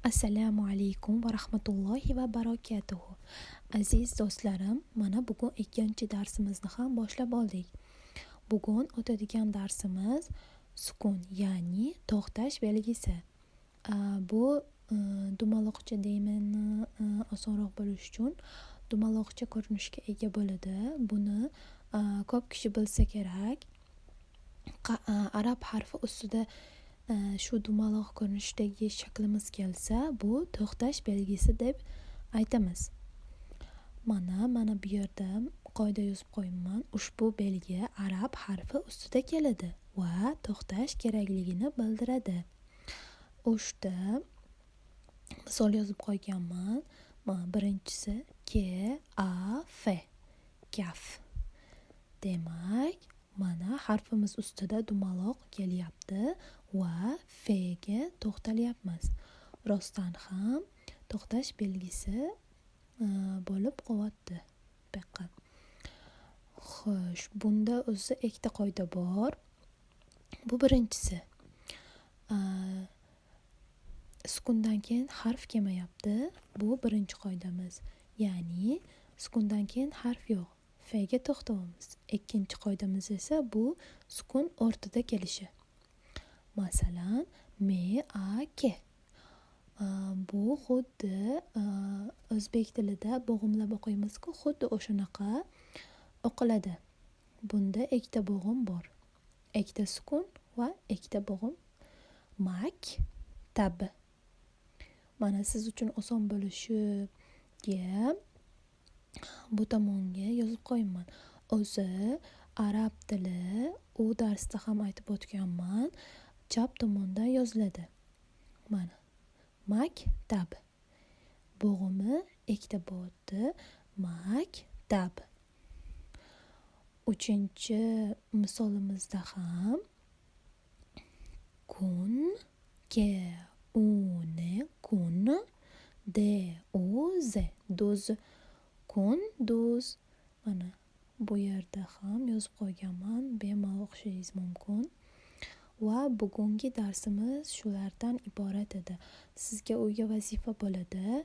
Assalomu alaykum va rahmatullohi va barakatuhu. Aziz do'stlarim, mana bugun ikkinchi darsimizni ham boshlab oldik. Bugun o'tadigan darsimiz sukun, ya'ni to'xtash belgisi. Bu dumaloqcha deyman, osonroq bo'lish uchun dumaloqcha ko'rinishga ega bo'ladi. Buni ko'p kishi bilsa kerak. Arab harfi ustida shu dumaloq ko'rinishdagi shaklimiz kelsa, bu to'xtash belgisi deb aytamiz. Mana bu yerda qoida yozib qo'yibman. Ushbu belgi arab harfi ustida keladi va to'xtash kerakligini bildiradi. Ushda misol yozib qo'yganman. Birinchisi kaf. Kaf. Demak, mana harfimiz ustida dumaloq kelyapti va fga to'xtalyapmiz. Rostdan ham to'xtash belgisi bo'lib qolyapti. Xo'sh, bunda o'zi ikkita qoida bor. Bu birinchisi. Sukundan keyin harf kelmayapti. Bu birinchi qoidamiz. Ya'ni sukundan keyin harf yo'q. Fga to'xtaymiz. Ikkinchi qoidamiz esa bu sukun o'rtada kelishi. Masalan, me-a-ke. Bu xuddi o'zbek tilida bo'g'imlab o'qiymiz-ku, xuddi o'shanaqa o'qiladi. Bunda ikkita bo'g'im bor. Ikkita sukun va ikkita bo'g'im. Mak-tab. Mana siz uchun oson bo'lishiga bu tomonga yozib qo'yibman. O'zi arab tili, u darsda ham aytib o'tganman, chap tomondan yoziladi. Mana maktab. Bo'g'imi ikkita bo'ldi. Maktab. Uchinchi misolimizda ham kun, ke, uni, kun, de, uz, duz, kun, duz. Mana bu yerda ham yozib qo'yganman, bemalol o'qishingiz mumkin. Va bugungi darsimiz shulardan iborat edi. Sizga uyga vazifa bo'ladi.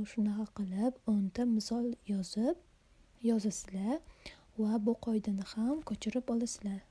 Shunaqa qilib 10 ta misol yozasizlar va bu qoidani ham ko'chirib olasizlar.